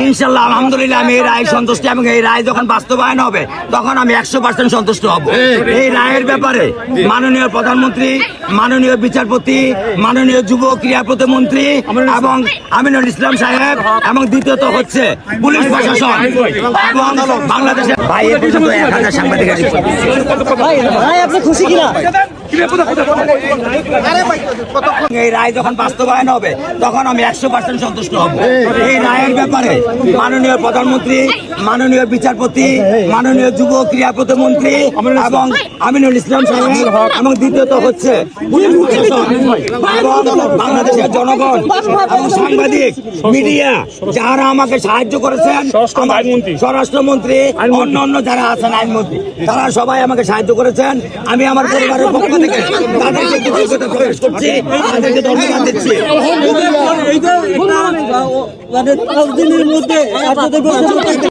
ইনশাল্লাহ আলহামদুলিল্লাহ আমি এই রায় সন্তুষ্ট এবং এই রায় যখন বাস্তবায়ন হবে তখন আমি 100% সন্তুষ্ট হব। এই রায়ের ব্যাপারে মাননীয় প্রধানমন্ত্রী, মাননীয় বিচারপতি, মাননীয় যুব ক্রীড়া প্রতিমন্ত্রী এবং আমিনুল ইসলাম সাহেব এবং দ্বিতীয়ত হচ্ছে পুলিশ প্রশাসন এবং বাংলাদেশের ভাই এ পর্যন্ত 1000 সাংবাদিকের আপনি খুশি কিনা? এই রায় যখন বাস্তবায়ন হবে তখন আমি 100% সন্তুষ্ট হব। এই রায়ের ব্যাপারে মাননীয় প্রধানমন্ত্রী, মাননীয় বিচারপতি, মাননীয় যুব ক্রীড়া প্রতিমন্ত্রী এবং আমিনুল ইসলাম সাহেব এবং দ্বিতীয়ত হচ্ছে পুলিশ প্রশাসন এবং বাংলাদেশের জনগণ এবং সাংবাদিক মিডিয়া যারা আমাকে সাহায্য করেছেন, স্বরাষ্ট্রমন্ত্রী, অন্য যারা আছেন আইনমন্ত্রী, তারা সবাই আমাকে সাহায্য করেছেন। আমি আমার পরিবারের পক্ষ থেকে তাদেরকে কৃতজ্ঞতা প্রকাশ করছি, তাদেরকে ধন্যবাদ দিচ্ছি।